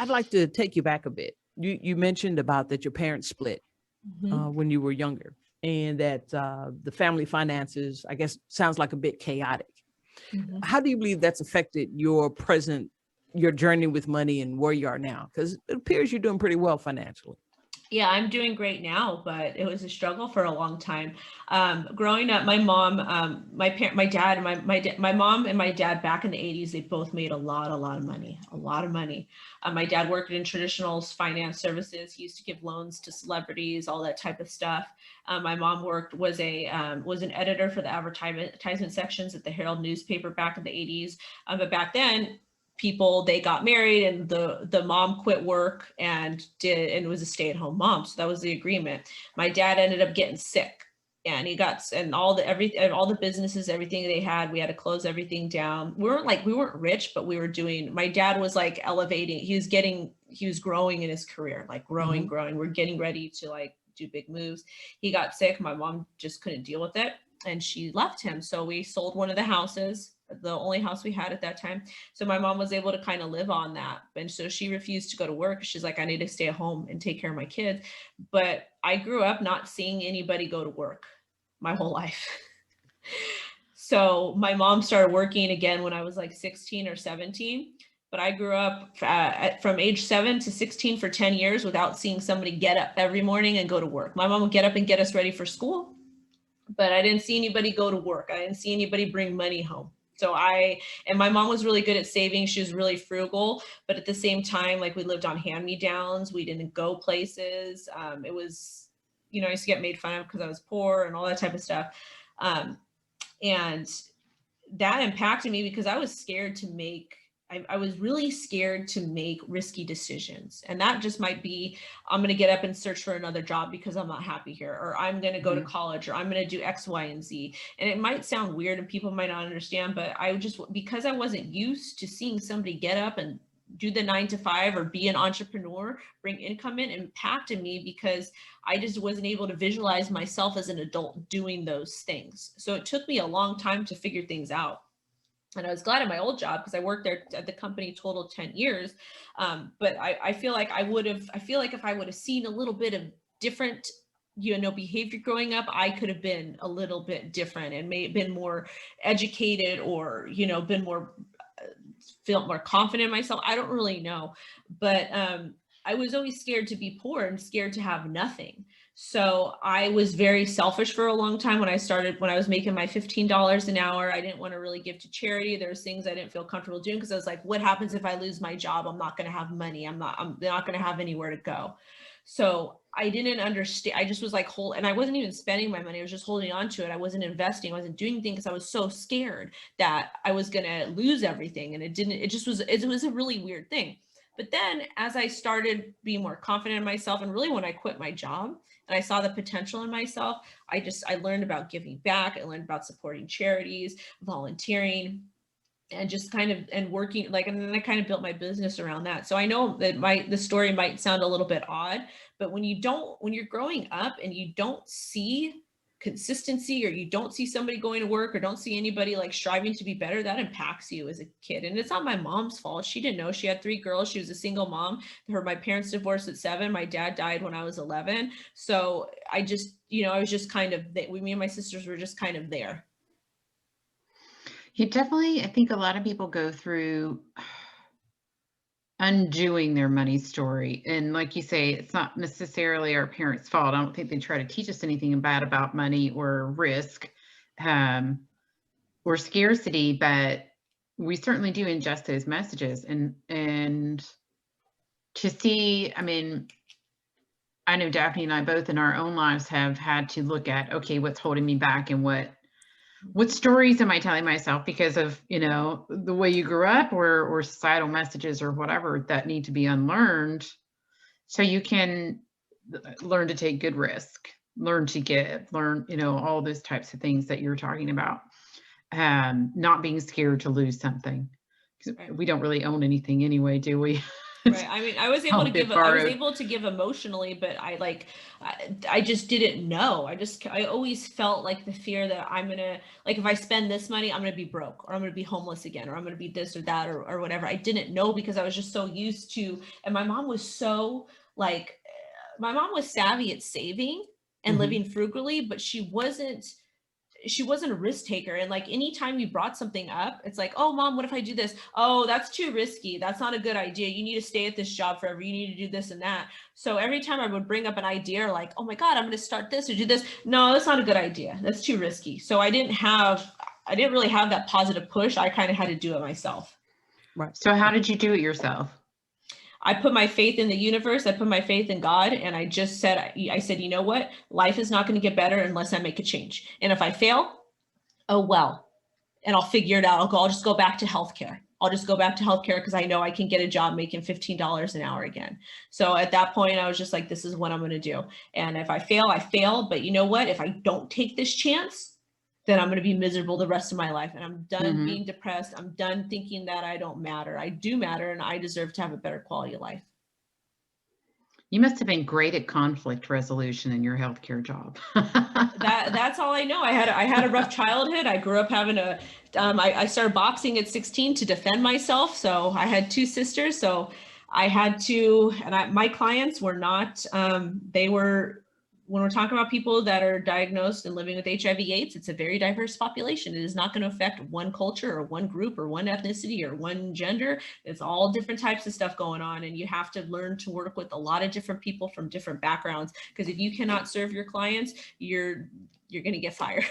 I'd like to take you back a bit. You mentioned about that your parents split Mhm. when you were younger, and that the family finances, I guess, sounds like a bit chaotic. Mhm. How do you believe that's affected your journey with money and where you are now? Because it appears you're doing pretty well financially. Yeah, I'm doing great now, but it was a struggle for a long time. Growing up, my mom, my dad, and my mom and my dad back in the '80s, they both made a lot of money, a lot of money. My dad worked in traditional finance services. He used to give loans to celebrities, all that type of stuff. My mom worked was an editor for the advertisement sections at the Herald newspaper back in the '80s. But back then, people, they got married and the mom quit work and was a stay-at-home mom, so that was the agreement. My dad ended up getting sick, and he got and all the businesses, everything they had, we had to close everything down. We weren't rich, but we were doing, my dad was like elevating, he was growing in his career, like Hmm. growing, we're getting ready to like do big moves. He got sick, my mom just couldn't deal with it, and she left him, so we sold one of the houses, the only house we had at that time. So my mom was able to kind of live on that. And so she refused to go to work. She's like, I need to stay at home and take care of my kids. But I grew up not seeing anybody go to work my whole life. So my mom started working again when I was like 16 or 17. But I grew up from age 7 to 16 for 10 years without seeing somebody get up every morning and go to work. My mom would get up and get us ready for school, but I didn't see anybody go to work. I didn't see anybody bring money home. And my mom was really good at saving. She was really frugal, but at the same time, like we lived on hand-me-downs. We didn't go places. It was, I used to get made fun of because I was poor and all that type of stuff. Um, and that impacted me because I was scared to make I was really scared to make risky decisions. And that just might be, I'm going to get up and search for another job because I'm not happy here, or I'm going to go to Hmm. college, or I'm going to do X, Y, and Z. And it might sound weird and people might not understand, but I just, because I wasn't used to seeing somebody get up and do the 9 to 5 or be an entrepreneur, bring income in, impacted me because I just wasn't able to visualize myself as an adult doing those things. So it took me a long time to figure things out. And I was glad at my old job because I worked there at the company total 10 years. But I feel like I feel like if I would have seen a little bit of different, behavior growing up, I could have been a little bit different and may have been more educated, or, been more, felt more confident in myself. I don't really know. But I was always scared to be poor and scared to have nothing. So I was very selfish for a long time when I was making my $15 an hour. I didn't want to really give to charity. There's things I didn't feel comfortable doing because I was like, what happens if I lose my job? I'm not going to have money. I'm not going to have anywhere to go. So I didn't understand. I just was like, and I wasn't even spending my money. I was just holding on to it. I wasn't investing. I wasn't doing anything because I was so scared that I was going to lose everything. And it was a really weird thing. But then as I started being more confident in myself, and really when I quit my job and I saw the potential in myself, I learned about giving back. I learned about supporting charities, volunteering, and just kind of and working like, and then I kind of built my business around that. So I know that the story might sound a little bit odd, but when you're growing up and you don't see consistency, or you don't see somebody going to work, or don't see anybody like striving to be better, that impacts you as a kid. And it's not my mom's fault. She didn't know. She had 3 girls. She was a single mom. My parents divorced at 7. My dad died when I was 11. So I just, I was just kind of, me and my sisters were just kind of there. You definitely, I think a lot of people go through undoing their money story. And like you say, it's not necessarily our parents' fault. I don't think they try to teach us anything bad about money or risk, um, or scarcity, but we certainly do ingest those messages. And to see, I mean, I know Daphne and I both in our own lives have had to look at, okay, what's holding me back, and what stories am I telling myself because of, the way you grew up, or societal messages or whatever that need to be unlearned, so you can learn to take good risk, learn to give, learn, all those types of things that you're talking about. Not being scared to lose something. 'Cause Right. we don't really own anything anyway, do we? Right. I mean, I was able All to been give, I was borrowed. able to give emotionally, but I just didn't know. I always felt like the fear that I'm gonna, like, if I spend this money, I'm gonna be broke, or I'm gonna be homeless again, or I'm gonna be this or that, or whatever. I didn't know because I was just so used to, and my mom was so like, my mom was savvy at saving and Mhm. living frugally, but she wasn't a risk taker. And like anytime you brought something up, it's like, oh mom, what if I do this? Oh, that's too risky. That's not a good idea. You need to stay at this job forever. You need to do this and that. So every time I would bring up an idea like, oh my God, I'm going to start this or do this. No, that's not a good idea. That's too risky. So I didn't really have that positive push. I kind of had to do it myself. Right. So how did you do it yourself? I put my faith in the universe. I put my faith in God. And I just said, I said, you know what? Life is not going to get better unless I make a change. And if I fail, oh, well, and I'll figure it out. I'll just go back to healthcare. I'll just go back to healthcare because I know I can get a job making $15 an hour again. So at that point, I was just like, this is what I'm going to do. And if I fail, I fail. But you know what? If I don't take this chance, then I'm going to be miserable the rest of my life. And I'm done Mhm. being depressed. I'm done thinking that I don't matter. I do matter, and I deserve to have a better quality of life. You must have been great at conflict resolution in your healthcare job. That's all I know. I had a rough childhood. I grew up having I started boxing at 16 to defend myself. So I had two sisters. So I had to, and my clients were not, they were, when we're talking about people that are diagnosed and living with HIV/AIDS, it's a very diverse population. It is not going to affect one culture or one group or one ethnicity or one gender. It's all different types of stuff going on. And you have to learn to work with a lot of different people from different backgrounds. Because if you cannot serve your clients, you're going to get fired.